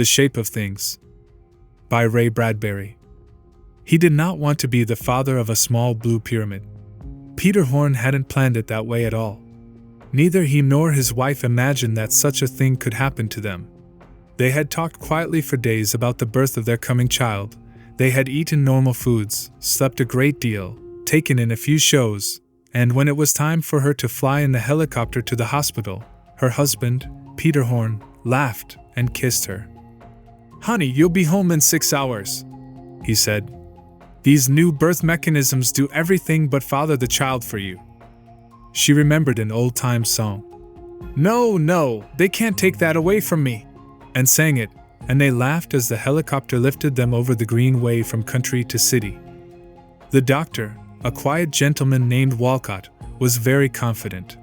The Shape of Things, by Ray Bradbury. He did not want to be the father of a small blue pyramid. Peter Horn hadn't planned it that way at all. Neither he nor his wife imagined that such a thing could happen to them. They had talked quietly for days about the birth of their coming child. They had eaten normal foods, slept a great deal, taken in a few shows, and when it was time for her to fly in the helicopter to the hospital, her husband, Peter Horn, laughed and kissed her. "Honey, you'll be home in 6 hours," he said. "These new birth mechanisms do everything but father the child for you." She remembered an old-time song. No, they can't take that away from me," and sang it, and they laughed as the helicopter lifted them over the green way from country to city. The doctor, a quiet gentleman named Walcott, was very confident.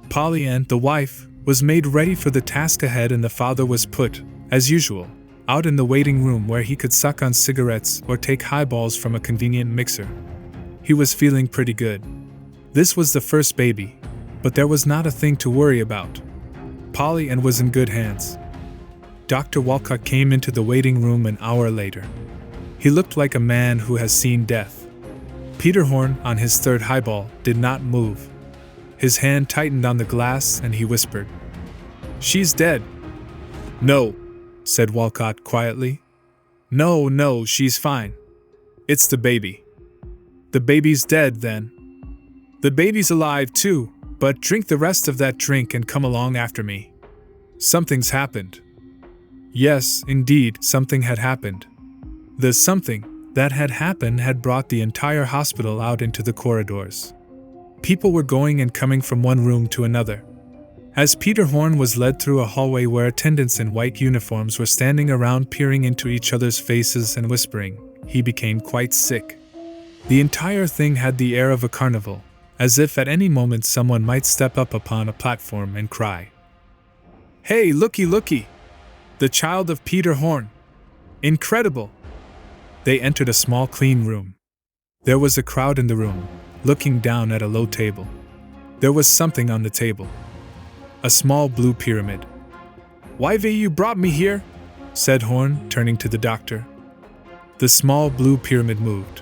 Polly Ann, the wife, was made ready for the task ahead, and the father was put, as usual, out in the waiting room where he could suck on cigarettes or take highballs from a convenient mixer. He was feeling pretty good. This was the first baby, but there was not a thing to worry about. Polly Ann was in good hands. Dr. Walcott came into the waiting room an hour later. He looked like a man who has seen death. Peter Horn, on his third highball, did not move. His hand tightened on the glass and he whispered, "She's dead." "No," said Walcott quietly. No, she's fine. It's the baby." "The baby's dead, then?" "The baby's alive too, but drink the rest of that drink and come along after me. Something's happened." Yes, indeed, something had happened. The something that had happened had brought the entire hospital out into the corridors. People were going and coming from one room to another. As Peter Horn was led through a hallway where attendants in white uniforms were standing around peering into each other's faces and whispering, he became quite sick. The entire thing had the air of a carnival, as if at any moment someone might step up upon a platform and cry, "Hey, looky! The child of Peter Horn! Incredible!" They entered a small clean room. There was a crowd in the room, looking down at a low table. There was something on the table. A small blue pyramid. "Why you brought me here?" said Horn, turning to the doctor. The small blue pyramid moved.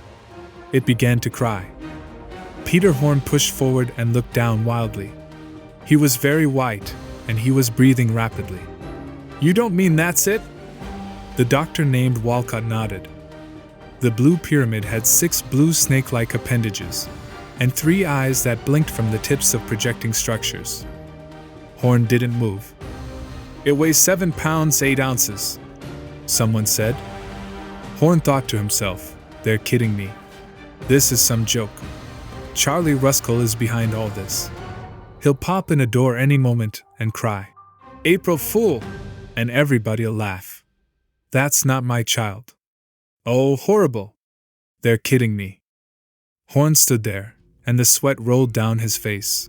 It began to cry. Peter Horn pushed forward and looked down wildly. He was very white, and he was breathing rapidly. "You don't mean that's it?" The doctor named Walcott nodded. The blue pyramid had 6 blue snake-like appendages, and 3 eyes that blinked from the tips of projecting structures. Horn didn't move. "It weighs 7 pounds 8 ounces, someone said. Horn thought to himself, "They're kidding me. This is some joke. Charlie Ruskell is behind all this. He'll pop in a door any moment and cry, 'April Fool!' and everybody'll laugh. That's not my child. Oh, horrible! They're kidding me." Horn stood there, and the sweat rolled down his face.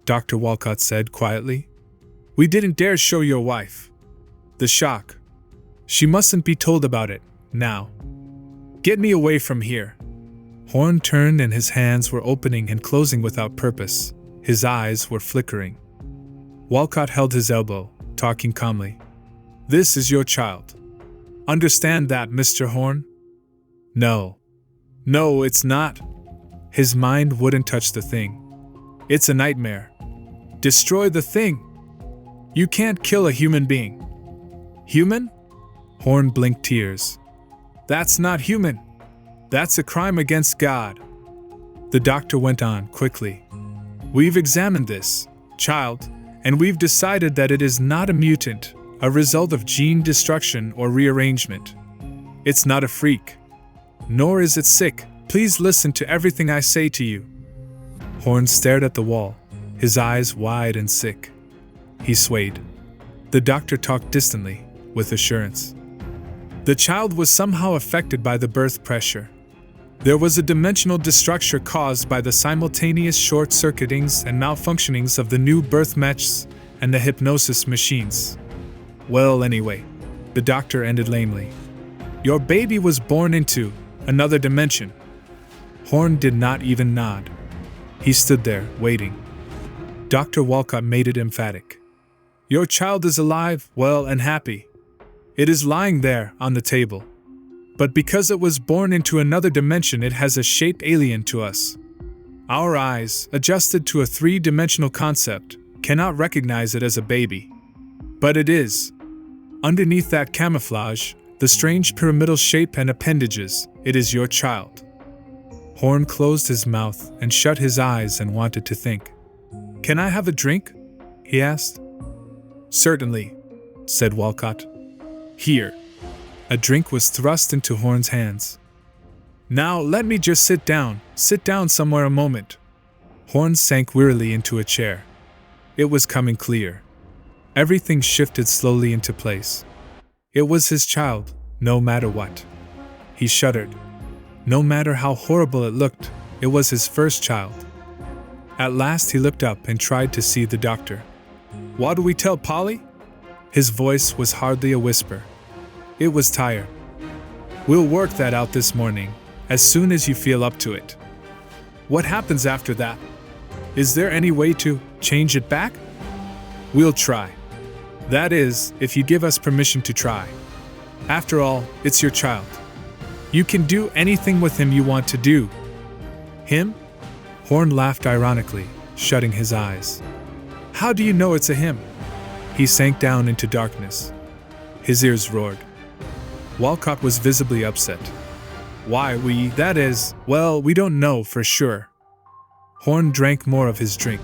Dr. Walcott said quietly, "We didn't dare show your wife. The shock. She mustn't be told about it, now. Get me away from here." Horn turned and his hands were opening and closing without purpose. His eyes were flickering. Walcott held his elbow, talking calmly. "This is your child. Understand that, Mr. Horn?" No, it's not." His mind wouldn't touch the thing. "It's a nightmare. Destroy the thing. You can't kill a human being." "Human?" Horn blinked tears. "That's not human. That's a crime against God." The doctor went on quickly. "We've examined this child, and we've decided that it is not a mutant, a result of gene destruction or rearrangement. It's not a freak. Nor is it sick. Please listen to everything I say to you." Horn stared at the wall, his eyes wide and sick. He swayed. The doctor talked distantly, with assurance. "The child was somehow affected by the birth pressure. There was a dimensional destruction caused by the simultaneous short-circuitings and malfunctionings of the new birth mechs and the hypnosis machines. Well, anyway," the doctor ended lamely, "your baby was born into another dimension." Horn did not even nod. He stood there, waiting. Dr. Walcott made it emphatic. "Your child is alive, well, and happy. It is lying there, on the table. But because it was born into another dimension, it has a shape alien to us. Our eyes, adjusted to a three-dimensional concept, cannot recognize it as a baby. But it is. Underneath that camouflage, the strange pyramidal shape and appendages, it is your child. Horn closed his mouth and shut his eyes and wanted to think. Can I have a drink? He asked. Certainly, said Walcott. Here. A drink was thrust into Horn's hands. Now let me just sit down somewhere a moment. Horn sank wearily into a chair. It was coming clear. Everything shifted slowly into place. It was his child, no matter what. He shuddered. No matter how horrible it looked, it was his first child. At last he looked up and tried to see the doctor. What do we tell Polly? His voice was hardly a whisper. It was tired. We'll work that out this morning, as soon as you feel up to it. What happens after that? Is there any way to change it back? We'll try. That is, if you give us permission to try. After all, it's your child. You can do anything with him you want to do. Him? Horn laughed ironically, shutting his eyes. How do you know it's a him? He sank down into darkness. His ears roared. Walcott was visibly upset. Why, we don't know for sure. Horn drank more of his drink.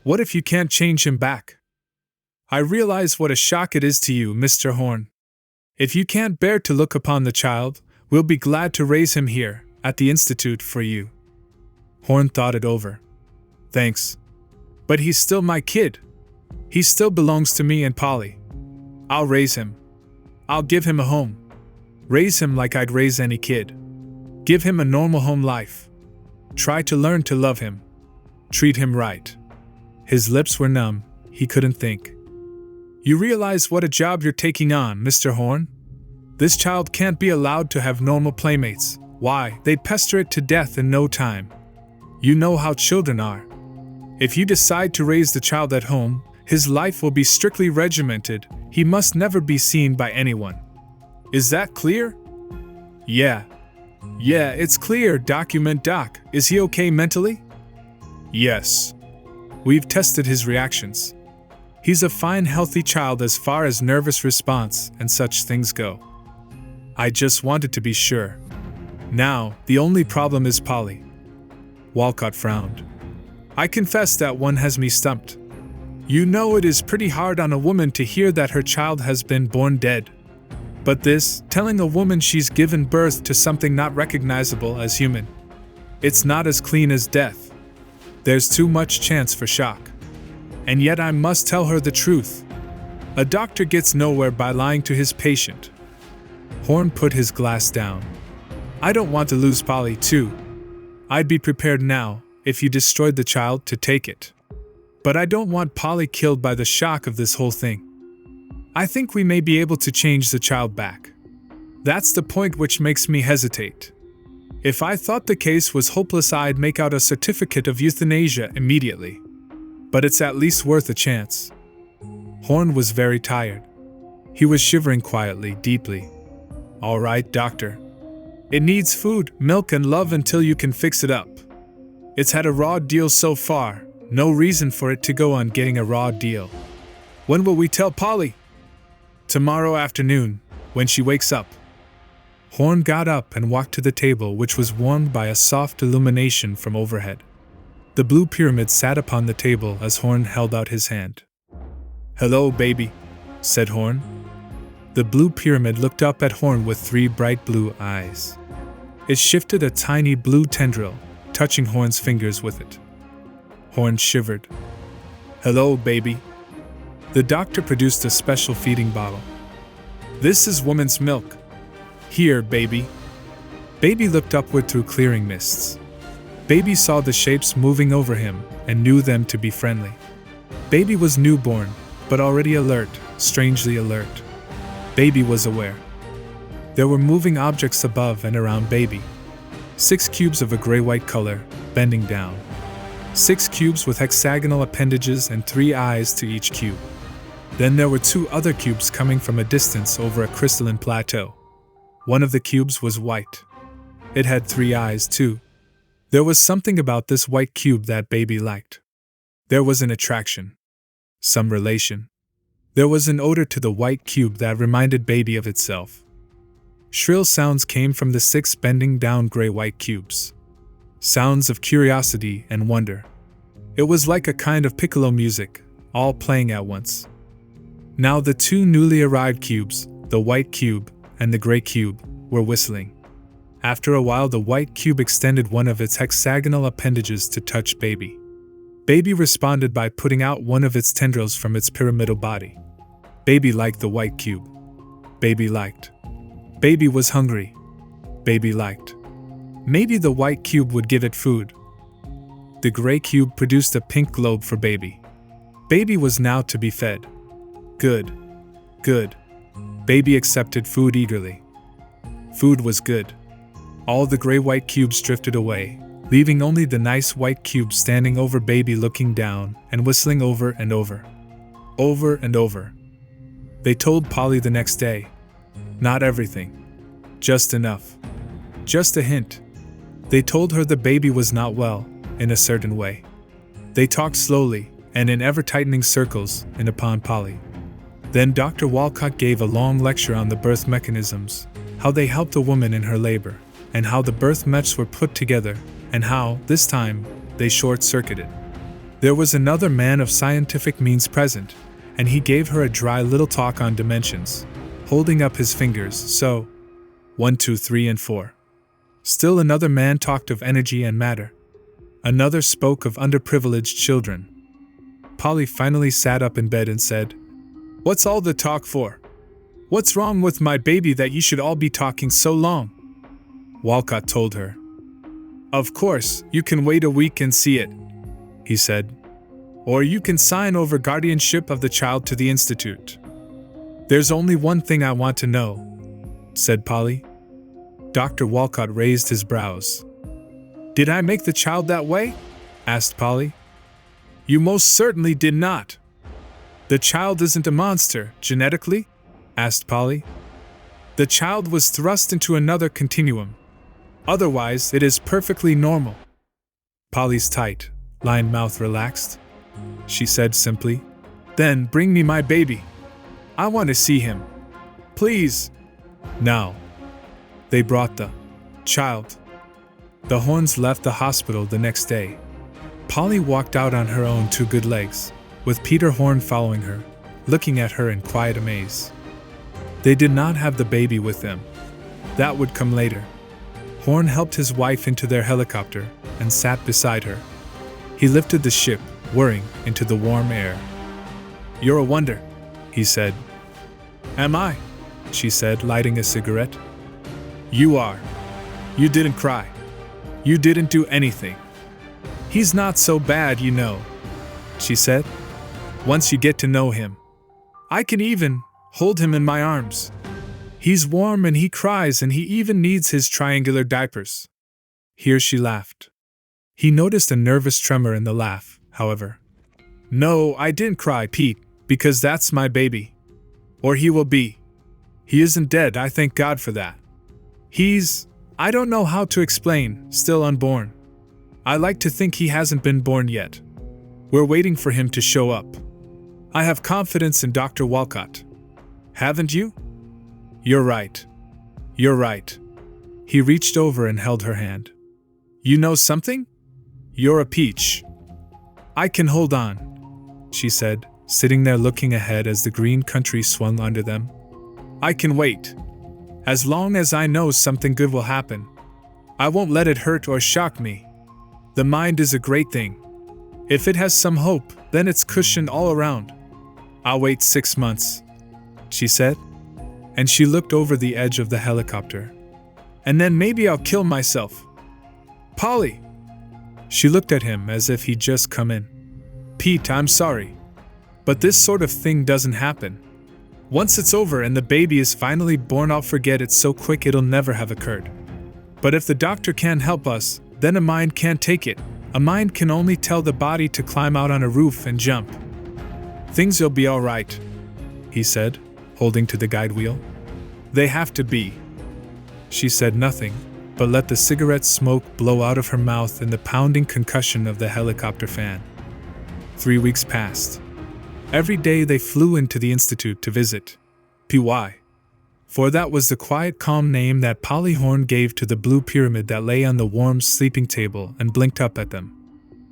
What if you can't change him back? I realize what a shock it is to you, Mr. Horn. If you can't bear to look upon the child, we'll be glad to raise him here, at the Institute for you. Horn thought it over. Thanks. But he's still my kid. He still belongs to me and Polly. I'll raise him. I'll give him a home. Raise him like I'd raise any kid. Give him a normal home life. Try to learn to love him. Treat him right. His lips were numb. He couldn't think. You realize what a job you're taking on, Mr. Horn? This child can't be allowed to have normal playmates. Why, they'd pester it to death in no time. You know how children are. If you decide to raise the child at home, his life will be strictly regimented. He must never be seen by anyone. Is that clear? Yeah, it's clear, Document Doc. Is he okay mentally? Yes. We've tested his reactions. He's a fine, healthy child as far as nervous response and such things go. I just wanted to be sure. Now, the only problem is Polly. Walcott frowned. I confess that one has me stumped. You know it is pretty hard on a woman to hear that her child has been born dead. But this, telling a woman she's given birth to something not recognizable as human, it's not as clean as death. There's too much chance for shock. And yet I must tell her the truth. A doctor gets nowhere by lying to his patient. Horn put his glass down. I don't want to lose Polly, too. I'd be prepared now, if you destroyed the child, to take it. But I don't want Polly killed by the shock of this whole thing. I think we may be able to change the child back. That's the point which makes me hesitate. If I thought the case was hopeless, I'd make out a certificate of euthanasia immediately. But it's at least worth a chance. Horn was very tired. He was shivering quietly, deeply. All right, doctor. It needs food, milk, and love until you can fix it up. It's had a raw deal so far, no reason for it to go on getting a raw deal. When will we tell Polly? Tomorrow afternoon, when she wakes up. Horn got up and walked to the table, which was warmed by a soft illumination from overhead. The blue pyramid sat upon the table as Horn held out his hand. Hello, baby, said Horn. The blue pyramid looked up at Horn with 3 bright blue eyes. It shifted a tiny blue tendril, touching Horn's fingers with it. Horn shivered. Hello, baby. The doctor produced a special feeding bottle. This is woman's milk. Here, baby. Baby looked upward through clearing mists. Baby saw the shapes moving over him and knew them to be friendly. Baby was newborn, but already alert, strangely alert. Baby was aware. There were moving objects above and around Baby. 6 cubes of a gray-white color, bending down. 6 cubes with hexagonal appendages and 3 eyes to each cube. Then there were two other cubes coming from a distance over a crystalline plateau. One of the cubes was white. It had 3 eyes, too. There was something about this white cube that baby liked. There was an attraction. Some relation. There was an odor to the white cube that reminded baby of itself. Shrill sounds came from the 6 bending down gray-white cubes. Sounds of curiosity and wonder. It was like a kind of piccolo music, all playing at once. Now the 2 newly arrived cubes, the white cube and the gray cube, were whistling. After a while, the white cube extended one of its hexagonal appendages to touch baby. Baby responded by putting out one of its tendrils from its pyramidal body. Baby liked the white cube. Baby liked. Baby was hungry. Baby liked. Maybe the white cube would give it food. The gray cube produced a pink globe for baby. Baby was now to be fed. Good. Good. Baby accepted food eagerly. Food was good. All the gray-white cubes drifted away, leaving only the nice white cube standing over baby, looking down and whistling over and over. Over and over. They told Polly the next day. Not everything. Just enough. Just a hint. They told her the baby was not well, in a certain way. They talked slowly, and in ever-tightening circles, in upon Polly. Then Dr. Walcott gave a long lecture on the birth mechanisms, how they helped a woman in her labor, and how the birth mesh were put together, and how, this time, they short-circuited. There was another man of scientific means present, and he gave her a dry little talk on dimensions, holding up his fingers, so 1, 2, 3, and 4. Still another man talked of energy and matter. Another spoke of underprivileged children. Polly finally sat up in bed and said, "What's all the talk for? What's wrong with my baby that you should all be talking so long?" Walcott told her. "Of course, you can wait a week and see it," he said. "Or you can sign over guardianship of the child to the institute." "There's only one thing I want to know," said Polly. Dr. Walcott raised his brows. "Did I make the child that way?" asked Polly. "You most certainly did not." "The child isn't a monster, genetically?" asked Polly. "The child was thrust into another continuum. Otherwise, it is perfectly normal." Polly's tight, lined mouth relaxed. She said simply, "Then bring me my baby. I want to see him. Please." Now. They brought the child. The Horns left the hospital the next day. Polly walked out on her own 2 good legs, with Peter Horn following her, looking at her in quiet amaze. They did not have the baby with them. That would come later. Horn helped his wife into their helicopter and sat beside her. He lifted the ship, whirring, into the warm air. "You're a wonder," he said. "Am I?" she said, lighting a cigarette. "You are. You didn't cry. You didn't do anything. He's not so bad, you know," she said. "Once you get to know him. I can even hold him in my arms. He's warm and he cries and he even needs his triangular diapers." Here she laughed. He noticed a nervous tremor in the laugh, however. "No, I didn't cry, Pete, because that's my baby. Or he will be. He isn't dead, I thank God for that. I don't know how to explain, still unborn. I like to think he hasn't been born yet. We're waiting for him to show up. I have confidence in Dr. Walcott. Haven't you?" "You're right. You're right." He reached over and held her hand. "You know something? You're a peach." "I can hold on," she said, sitting there looking ahead as the green country swung under them. "I can wait. As long as I know something good will happen. I won't let it hurt or shock me. The mind is a great thing. If it has some hope, then it's cushioned all around. I'll wait 6 months," she said. And she looked over the edge of the helicopter. "And then maybe I'll kill myself. Polly!" She looked at him as if he'd just come in. "Pete, I'm sorry. But this sort of thing doesn't happen. Once it's over and the baby is finally born, I'll forget it so quick it'll never have occurred. But if the doctor can't help us, then a mind can't take it. A mind can only tell the body to climb out on a roof and jump. Things'll be all right. he said, holding to the guide wheel. They have to be. She said nothing, but let the cigarette smoke blow out of her mouth in the pounding concussion of the helicopter fan. 3 weeks passed. Every day they flew into the institute to visit PY. For that was the quiet, calm name that Polly Horne gave to the blue pyramid that lay on the warm sleeping table and blinked up at them.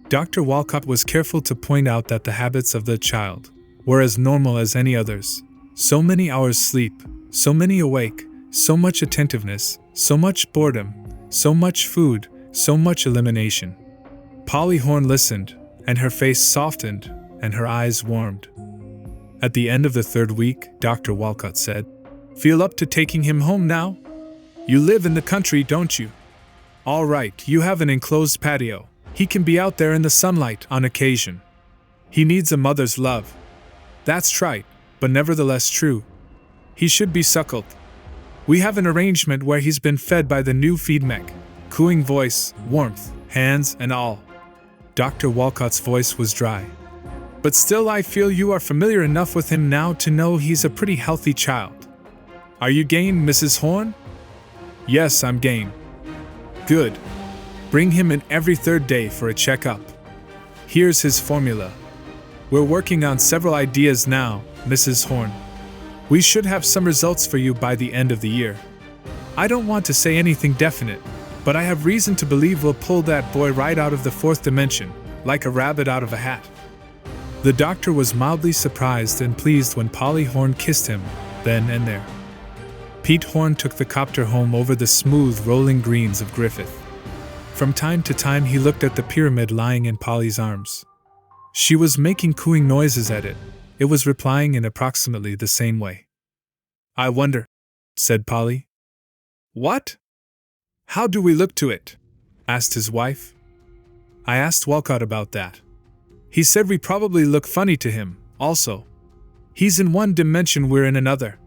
Dr. Walcott was careful to point out that the habits of the child were as normal as any others. So many hours sleep, so many awake, so much attentiveness, so much boredom, so much food, so much elimination. Polly Horne listened, and her face softened, and her eyes warmed. At the end of the 3rd week, Dr. Walcott said, "Feel up to taking him home now? You live in the country, don't you? All right, you have an enclosed patio. He can be out there in the sunlight on occasion. He needs a mother's love. That's trite, but nevertheless true. He should be suckled. We have an arrangement where he's been fed by the new feed mech, cooing voice, warmth, hands, and all." Dr. Walcott's voice was dry. "But still I feel you are familiar enough with him now to know he's a pretty healthy child. Are you game, Mrs. Horne?" "Yes, I'm game." "Good. Bring him in every 3rd day for a checkup. Here's his formula. We're working on several ideas now, Mrs. Horne. We should have some results for you by the end of the year. I don't want to say anything definite, but I have reason to believe we'll pull that boy right out of the 4th dimension, like a rabbit out of a hat." The doctor was mildly surprised and pleased when Polly Horne kissed him, then and there. Pete Horne took the copter home over the smooth, rolling greens of Griffith. From time to time he looked at the pyramid lying in Polly's arms. She was making cooing noises at it. It was replying in approximately the same way. "I wonder," said Polly. "What? How do we look to it?" asked his wife. "I asked Walcott about that. He said we probably look funny to him, also. He's in one dimension, we're in another."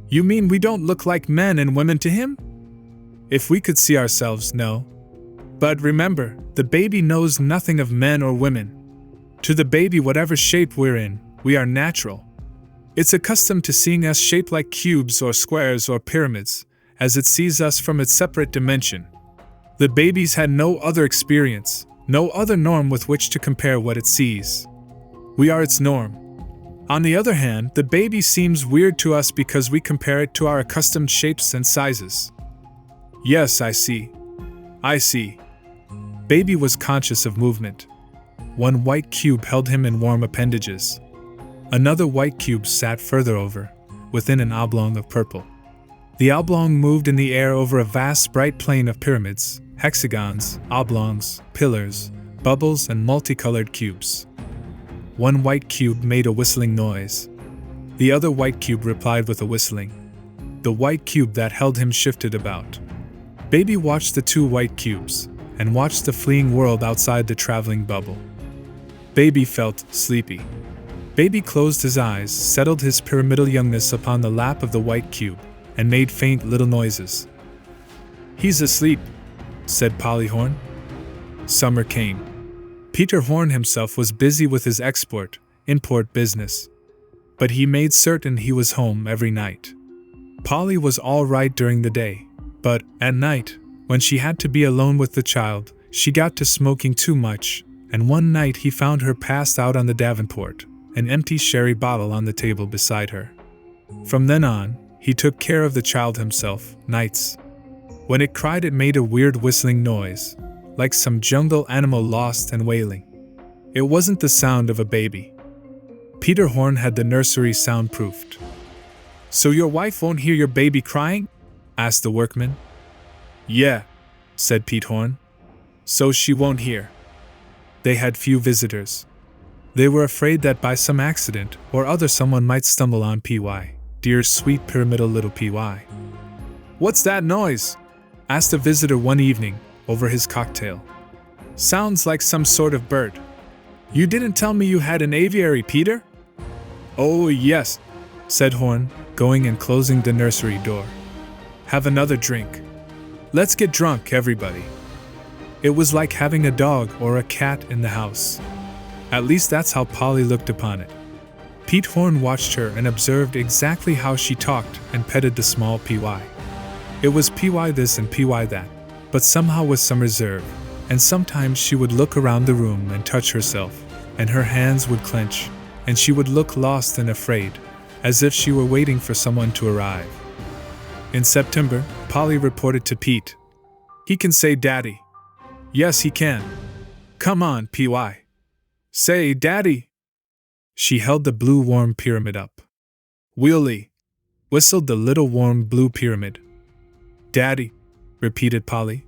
"You mean we don't look like men and women to him?" "If we could see ourselves, no. But remember, the baby knows nothing of men or women. To the baby, whatever shape we're in, we are natural. It's accustomed to seeing us shaped like cubes or squares or pyramids, as it sees us from its separate dimension. The baby's had no other experience, no other norm with which to compare what it sees. We are its norm. On the other hand, the baby seems weird to us because we compare it to our accustomed shapes and sizes." "Yes, I see. I see." Baby was conscious of movement. One white cube held him in warm appendages. Another white cube sat further over, within an oblong of purple. The oblong moved in the air over a vast bright plane of pyramids, hexagons, oblongs, pillars, bubbles, and multicolored cubes. One white cube made a whistling noise. The other white cube replied with a whistling. The white cube that held him shifted about. Baby watched the 2 white cubes, and watched the fleeing world outside the traveling bubble. Baby felt sleepy. Baby closed his eyes, settled his pyramidal youngness upon the lap of the white cube, and made faint little noises. "He's asleep," said Polly Horne. Summer came. Peter Horne himself was busy with his export-import business. But he made certain he was home every night. Polly was all right during the day, but at night, when she had to be alone with the child, she got to smoking too much, and one night he found her passed out on the Davenport, an empty sherry bottle on the table beside her. From then on, he took care of the child himself, nights. When it cried, it made a weird whistling noise, like some jungle animal lost and wailing. It wasn't the sound of a baby. Peter Horne had the nursery soundproofed. "So your wife won't hear your baby crying?" asked the workman. "Yeah," said Pete Horne. "So she won't hear." They had few visitors. They were afraid that by some accident or other someone might stumble on PY, dear sweet pyramidal little PY. "What's that noise?" asked a visitor one evening, over his cocktail. "Sounds like some sort of bird. You didn't tell me you had an aviary, Peter?" "Oh, yes," said Horne, going and closing the nursery door. "Have another drink. Let's get drunk, everybody." It was like having a dog or a cat in the house. At least that's how Polly looked upon it. Pete Horn watched her and observed exactly how she talked and petted the small PY. It was PY this and PY that, but somehow with some reserve, and sometimes she would look around the room and touch herself, and her hands would clench, and she would look lost and afraid, as if she were waiting for someone to arrive. In September, Polly reported to Pete. "He can say Daddy." "Yes, he can. Come on, PY. Say Daddy." She held the blue warm pyramid up. "Wheelie," whistled the little warm blue pyramid. "Daddy," repeated Polly.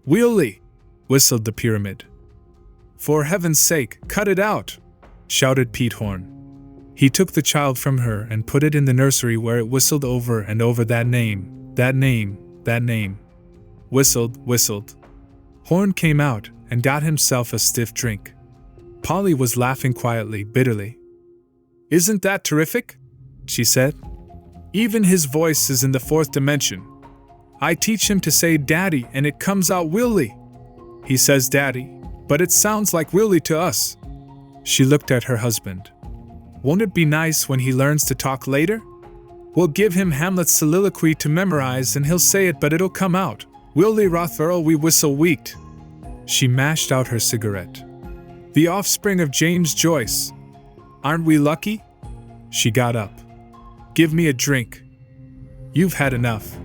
"Wheelie," whistled the pyramid. "For heaven's sake, cut it out," shouted Pete Horn. He took the child from her and put it in the nursery where it whistled over and over that name, that name, that name. Whistled, whistled. Horn came out and got himself a stiff drink. Polly was laughing quietly, bitterly. "Isn't that terrific?" she said. "Even his voice is in the fourth dimension. I teach him to say Daddy and it comes out Willie. He says Daddy, but it sounds like Willie to us." She looked at her husband. "Won't it be nice when he learns to talk later? We'll give him Hamlet's soliloquy to memorize and he'll say it but it'll come out. Willie Rothfull we whistle weeked." She mashed out her cigarette. "The offspring of James Joyce. Aren't we lucky?" She got up. "Give me a drink." "You've had enough,"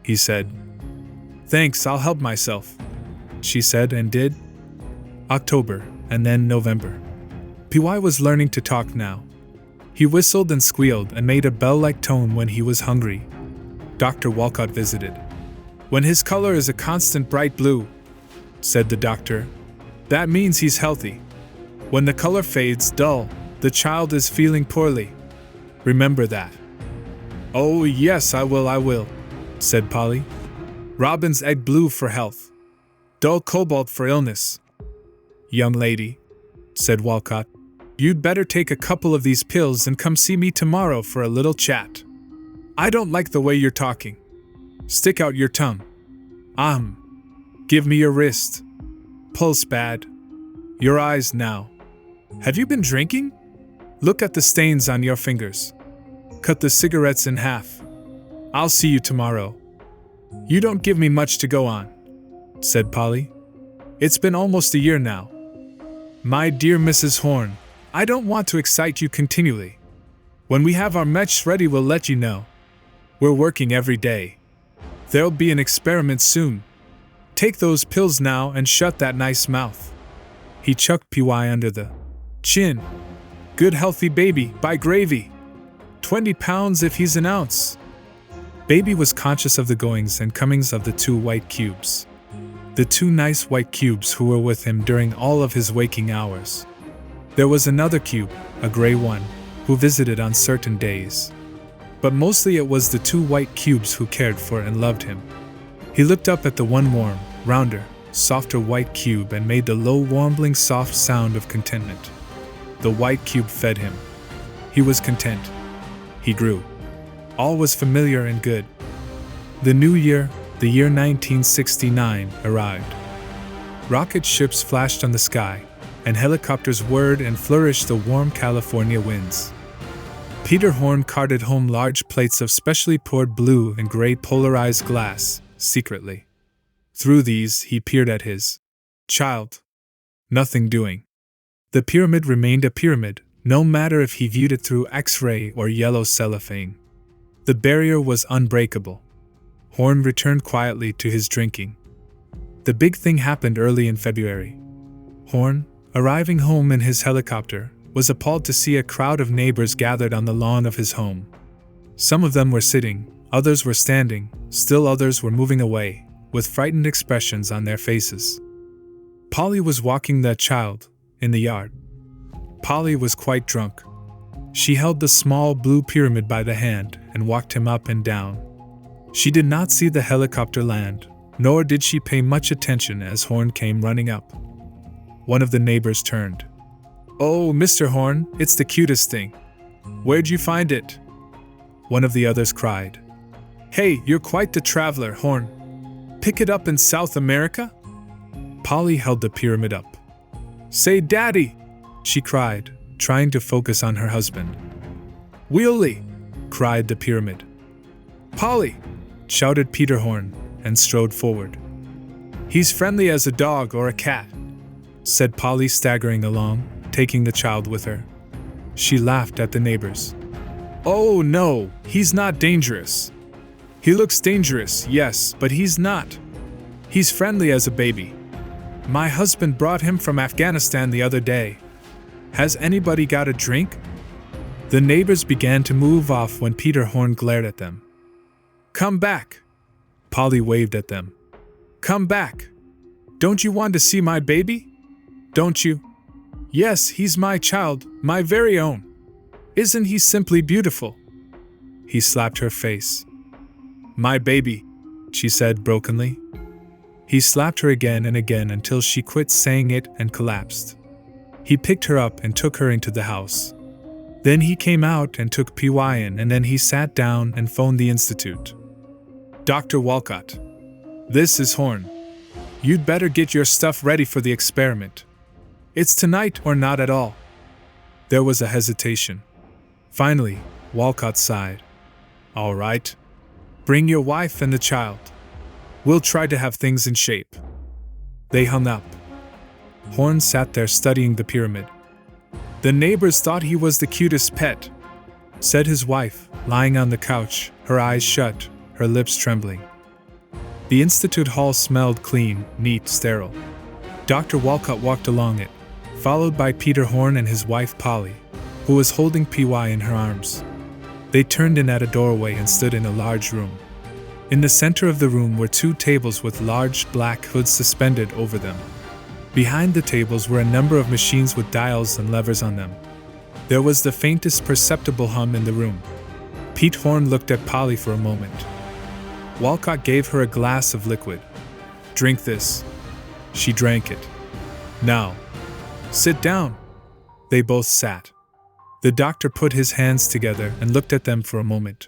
he said. "Thanks, I'll help myself," she said and did. October, and then November. PY was learning to talk now. He whistled and squealed and made a bell-like tone when he was hungry. Dr. Walcott visited. "When his color is a constant bright blue," said the doctor, "that means he's healthy. When the color fades dull, the child is feeling poorly. Remember that." "Oh, yes, I will, said Polly. "Robin's egg blue for health. Dull cobalt for illness." "Young lady," said Walcott, "you'd better take a couple of these pills and come see me tomorrow for a little chat. I don't like the way you're talking. Stick out your tongue. Give me your wrist. Pulse bad. Your eyes now. Have you been drinking? Look at the stains on your fingers. Cut the cigarettes in half. I'll see you tomorrow." "You don't give me much to go on," said Polly. "It's been almost a year now. My dear Mrs. Horn, I don't want to excite you continually. When we have our match ready, we'll let you know. We're working every day. There'll be an experiment soon. Take those pills now and shut that nice mouth." He chucked PY under the chin. "Good healthy baby, by gravy. 20 pounds if he's an ounce." Baby was conscious of the goings and comings of the two white cubes. The two nice white cubes who were with him during all of his waking hours. There was another cube, a gray one, who visited on certain days. But mostly it was the two white cubes who cared for and loved him. He looked up at the one warm, rounder, softer white cube and made the low, warbling, soft sound of contentment. The white cube fed him. He was content. He grew. All was familiar and good. The new year, the year 1969, arrived. Rocket ships flashed on the sky, and helicopters whirred and flourished the warm California winds. Peter Horn carted home large plates of specially poured blue and gray polarized glass, secretly. Through these, he peered at his child. Nothing doing. The pyramid remained a pyramid, no matter if he viewed it through X-ray or yellow cellophane. The barrier was unbreakable. Horn returned quietly to his drinking. The big thing happened early in February. Horn, arriving home in his helicopter, was appalled to see a crowd of neighbors gathered on the lawn of his home. Some of them were sitting, others were standing, still others were moving away, with frightened expressions on their faces. Polly was walking the child in the yard. Polly was quite drunk. She held the small blue pyramid by the hand and walked him up and down. She did not see the helicopter land, nor did she pay much attention as Horn came running up. One of the neighbors turned. "Oh, Mr. Horn, it's the cutest thing. Where'd you find it?" One of the others cried. "Hey, you're quite the traveler, Horn. Pick it up in South America?" Polly held the pyramid up. "Say, Daddy!" she cried, trying to focus on her husband. "Wheelie!" cried the pyramid. "Polly!" shouted Peter Horn, and strode forward. "He's friendly as a dog or a cat," said Polly, staggering along, taking the child with her. She laughed at the neighbors. "Oh no, he's not dangerous. He looks dangerous, yes, but he's not. He's friendly as a baby. My husband brought him from Afghanistan the other day. Has anybody got a drink?" The neighbors began to move off when Peter Horn glared at them. "Come back!" Polly waved at them. "Come back! Don't you want to see my baby? Don't you? Yes, he's my child, my very own. Isn't he simply beautiful?" He slapped her face. "My baby," she said brokenly. He slapped her again and again until she quit saying it and collapsed. He picked her up and took her into the house. Then he came out and took PY in, and then he sat down and phoned the institute. "Dr. Walcott, this is Horn. You'd better get your stuff ready for the experiment. It's tonight or not at all." There was a hesitation. Finally, Walcott sighed. "All right. Bring your wife and the child. We'll try to have things in shape." They hung up. Horn sat there studying the pyramid. "The neighbors thought he was the cutest pet," said his wife, lying on the couch, her eyes shut, her lips trembling. The institute hall smelled clean, neat, sterile. Dr. Walcott walked along it, followed by Peter Horn and his wife Polly, who was holding PY in her arms. They turned in at a doorway and stood in a large room. In the center of the room were two tables with large black hoods suspended over them. Behind the tables were a number of machines with dials and levers on them. There was the faintest perceptible hum in the room. Pete Horn looked at Polly for a moment. Walcott gave her a glass of liquid. "Drink this." She drank it. "Now, sit down." They both sat. The doctor put his hands together and looked at them for a moment.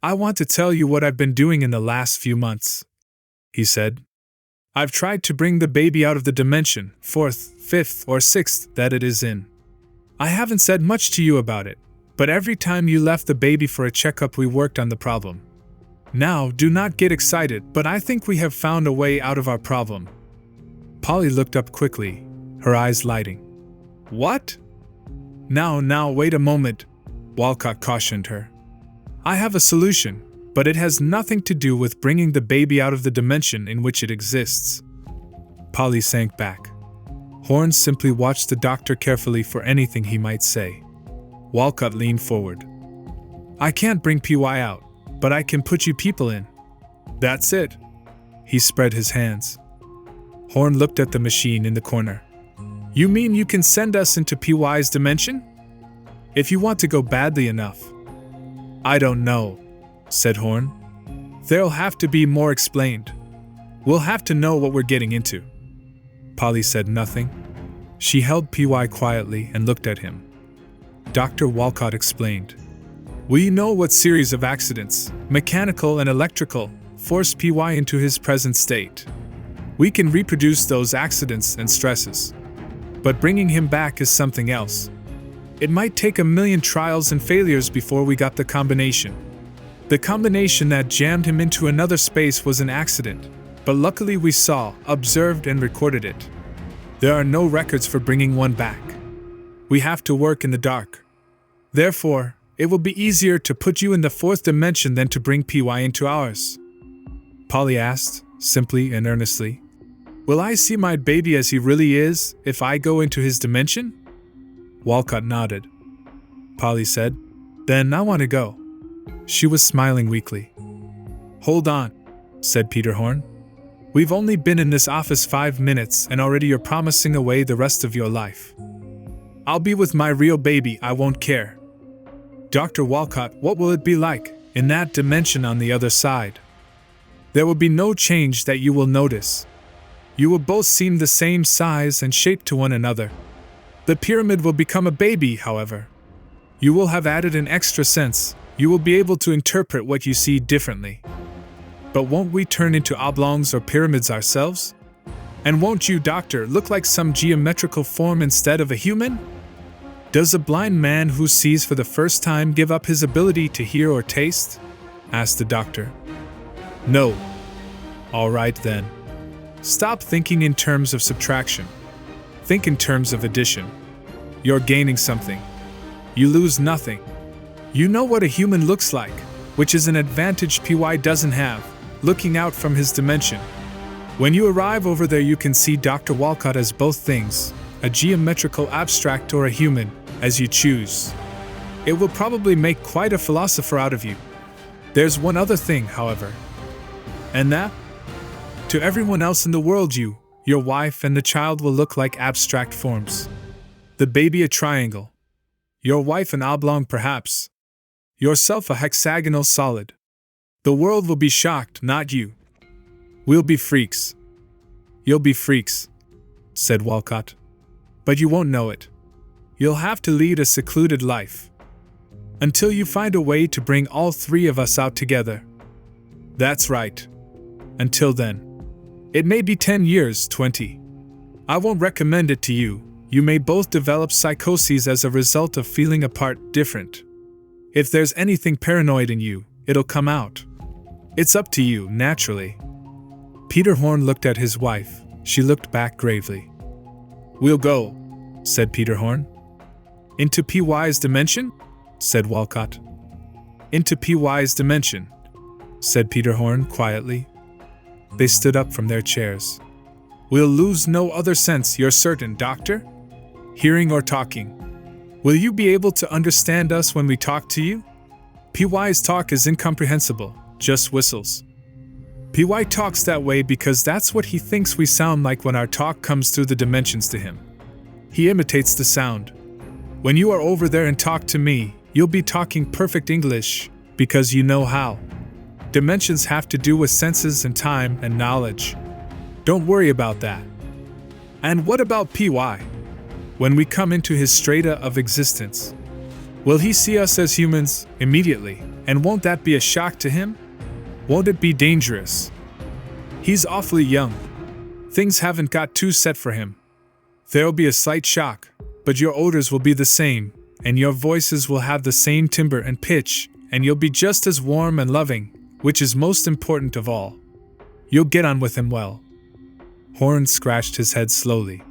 "I want to tell you what I've been doing in the last few months," he said. "I've tried to bring the baby out of the dimension, 4th, 5th, or 6th that it is in. I haven't said much to you about it, but every time you left the baby for a checkup we worked on the problem. Now, do not get excited, but I think we have found a way out of our problem." Polly looked up quickly, her eyes lighting. "What?" Now, wait a moment," Walcott cautioned her. "I have a solution, but it has nothing to do with bringing the baby out of the dimension in which it exists." Polly sank back. Horn simply watched the doctor carefully for anything he might say. Walcott leaned forward. "I can't bring PY out, but I can put you people in. That's it." He spread his hands. Horn looked at the machine in the corner. "You mean you can send us into PY's dimension? If you want to go badly enough." "I don't know," said Horn. "There'll have to be more explained. We'll have to know what we're getting into." Polly said nothing. She held PY quietly and looked at him. Dr. Walcott explained. "We know what series of accidents, mechanical and electrical, forced PY into his present state. We can reproduce those accidents and stresses. But bringing him back is something else. It might take 1,000,000 trials and failures before we got the combination. The combination that jammed him into another space was an accident, but luckily we saw, observed, and recorded it. There are no records for bringing one back. We have to work in the dark. Therefore, it will be easier to put you in the 4th dimension than to bring PY into ours." Polly asked, simply and earnestly. "Will I see my baby as he really is if I go into his dimension?" Walcott nodded. Polly said, "Then I want to go." She was smiling weakly. "Hold on," said Peter Horn. "We've only been in this office 5 minutes and already you're promising away the rest of your life. I'll be with my real baby, I won't care." "Dr. Walcott, what will it be like in that dimension on the other side?" "There will be no change that you will notice. You will both seem the same size and shape to one another. The pyramid will become a baby, however. You will have added an extra sense. You will be able to interpret what you see differently. But won't we turn into oblongs or pyramids ourselves? And won't you, doctor, look like some geometrical form instead of a human?" Does a blind man who sees for the first time give up his ability to hear or taste? Asked the doctor. No. All right then. Stop thinking in terms of subtraction. Think in terms of addition. You're gaining something. You lose nothing. You know what a human looks like, which is an advantage PY doesn't have, looking out from his dimension. When you arrive over there, you can see Dr. Walcott as both things, a geometrical abstract or a human, as you choose. It will probably make quite a philosopher out of you. There's one other thing, however. And that? To everyone else in the world, you, your wife, and the child will look like abstract forms. The baby a triangle. Your wife an oblong perhaps. Yourself a hexagonal solid. The world will be shocked, not you. We'll be freaks. You'll be freaks, said Walcott. But you won't know it. You'll have to lead a secluded life. Until you find a way to bring all three of us out together. That's right. Until then. It may be 10 years, 20. I won't recommend it to you. You may both develop psychoses as a result of feeling apart, different. If there's anything paranoid in you, it'll come out. It's up to you, naturally. Peter Horn looked at his wife. She looked back gravely. We'll go, said Peter Horn. Into PY's dimension? Said Walcott. Into PY's dimension, said Peter Horn quietly. They stood up from their chairs. We'll lose no other sense, you're certain, Doctor? Hearing or talking. Will you be able to understand us when we talk to you? PY's talk is incomprehensible, just whistles. PY talks that way because that's what he thinks we sound like when our talk comes through the dimensions to him. He imitates the sound. When you are over there and talk to me, you'll be talking perfect English, because you know how. Dimensions have to do with senses and time and knowledge. Don't worry about that. And what about PY? When we come into his strata of existence, will he see us as humans immediately, and won't that be a shock to him? Won't it be dangerous? He's awfully young. Things haven't got too set for him. There'll be a slight shock, but your odors will be the same, and your voices will have the same timbre and pitch, and you'll be just as warm and loving, which is most important of all. You'll get on with him well. Horn scratched his head slowly.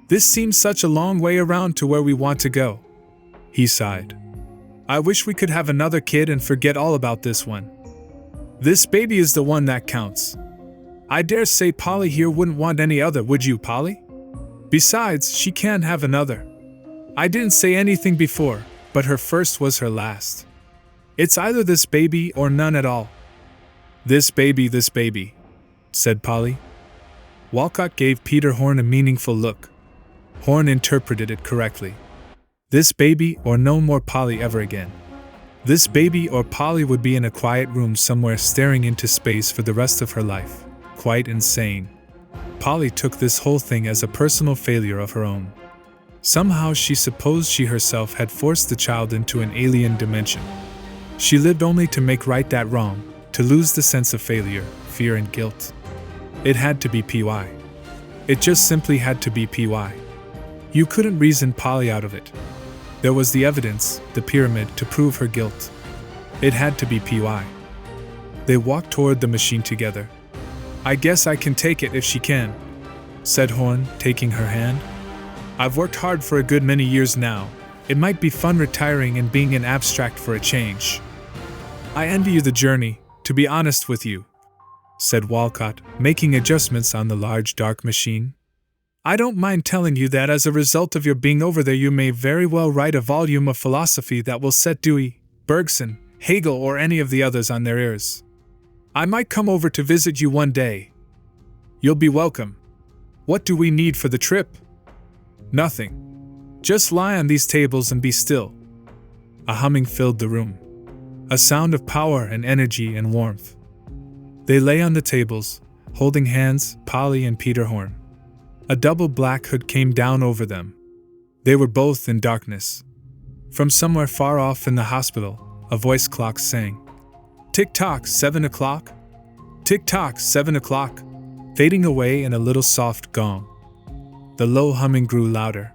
This seems such a long way around to where we want to go. He sighed. I wish we could have another kid and forget all about this one. This baby is the one that counts. I dare say Polly here wouldn't want any other, would you, Polly? Besides, she can't have another. I didn't say anything before, but her first was her last. It's either this baby or none at all. This baby, said Polly. Walcott gave Peter Horn a meaningful look. Horn interpreted it correctly. This baby or no more Polly ever again. This baby or Polly would be in a quiet room somewhere staring into space for the rest of her life. Quite insane. Polly took this whole thing as a personal failure of her own. Somehow she supposed she herself had forced the child into an alien dimension. She lived only to make right that wrong, to lose the sense of failure, fear and guilt. It had to be PY. It just simply had to be PY. You couldn't reason Polly out of it. There was the evidence, the pyramid, to prove her guilt. It had to be PY. They walked toward the machine together. I guess I can take it if she can, said Horn, taking her hand. I've worked hard for a good many years now. It might be fun retiring and being an abstract for a change. I envy you the journey, to be honest with you, said Walcott, making adjustments on the large dark machine. I don't mind telling you that as a result of your being over there you may very well write a volume of philosophy that will set Dewey, Bergson, Hegel or any of the others on their ears. I might come over to visit you one day. You'll be welcome. What do we need for the trip? Nothing. Just lie on these tables and be still. A humming filled the room. A sound of power and energy and warmth. They lay on the tables, holding hands, Polly and Peter Horn. A double black hood came down over them. They were both in darkness. From somewhere far off in the hospital, a voice clock sang. Tick-tock, 7 o'clock. Tick-tock, 7 o'clock. Fading away in a little soft gong. The low humming grew louder.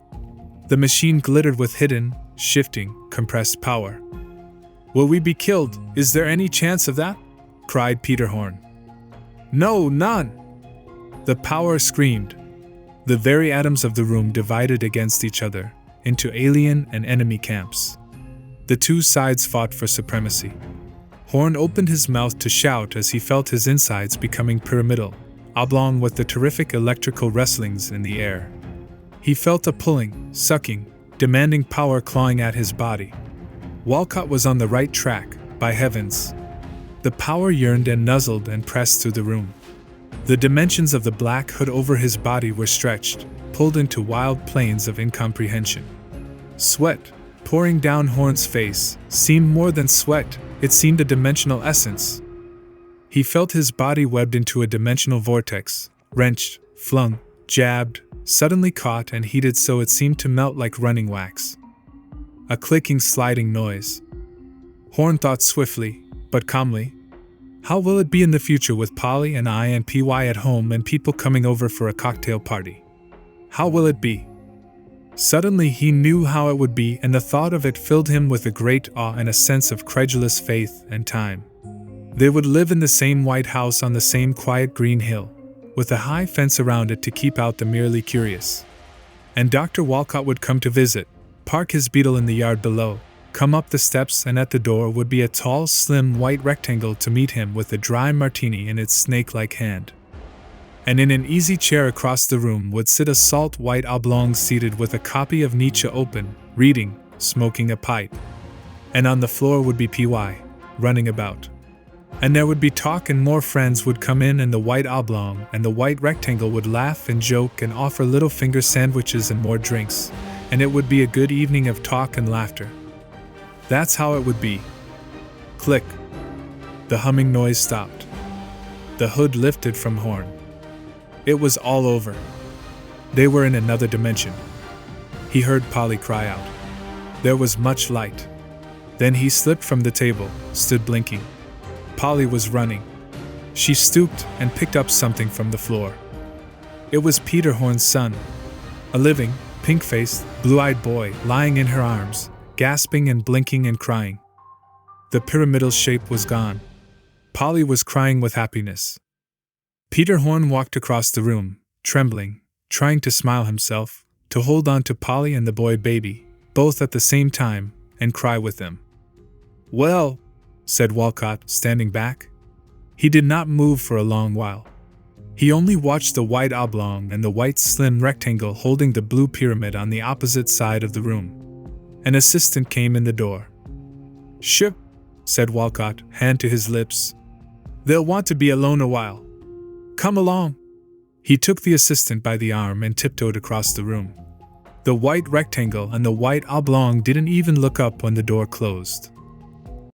The machine glittered with hidden, shifting, compressed power. "Will we be killed? Is there any chance of that?" cried Peter Horn. "No, none!" The power screamed. The very atoms of the room divided against each other, into alien and enemy camps. The two sides fought for supremacy. Horn opened his mouth to shout as he felt his insides becoming pyramidal, oblong with the terrific electrical wrestlings in the air. He felt a pulling, sucking, demanding power clawing at his body. Walcott was on the right track, by heavens. The power yearned and nuzzled and pressed through the room. The dimensions of the black hood over his body were stretched, pulled into wild planes of incomprehension. Sweat, pouring down Horn's face, seemed more than sweat, it seemed a dimensional essence. He felt his body webbed into a dimensional vortex, wrenched, flung, jabbed, suddenly caught and heated so it seemed to melt like running wax. A clicking, sliding noise. Horn thought swiftly, but calmly. How will it be in the future with Polly and I and PY at home and people coming over for a cocktail party? How will it be? Suddenly he knew how it would be, and the thought of it filled him with a great awe and a sense of credulous faith and time. They would live in the same white house on the same quiet green hill, with a high fence around it to keep out the merely curious. And Dr. Walcott would come to visit, park his Beetle in the yard below, come up the steps, and at the door would be a tall, slim white rectangle to meet him with a dry martini in its snake-like hand. And in an easy chair across the room would sit a salt white oblong seated with a copy of Nietzsche open, reading, smoking a pipe. And on the floor would be PY, running about. And there would be talk and more friends would come in, and the white oblong and the white rectangle would laugh and joke and offer little finger sandwiches and more drinks, and it would be a good evening of talk and laughter. That's how it would be. Click. The humming noise stopped. The hood lifted from Horn. It was all over. They were in another dimension. He heard Polly cry out. There was much light. Then he slipped from the table, stood blinking. Polly was running. She stooped and picked up something from the floor. It was Peter Horn's son, a living, pink-faced, blue-eyed boy lying in her arms, gasping and blinking and crying. The pyramidal shape was gone. Polly was crying with happiness. Peter Horn walked across the room, trembling, trying to smile himself, to hold on to Polly and the boy baby, both at the same time, and cry with them. "Well," said Walcott, standing back. He did not move for a long while. He only watched the white oblong and the white slim rectangle holding the blue pyramid on the opposite side of the room. An assistant came in the door. "Ship," said Walcott, hand to his lips. "They'll want to be alone a while. Come along." He took the assistant by the arm and tiptoed across the room. The white rectangle and the white oblong didn't even look up when the door closed.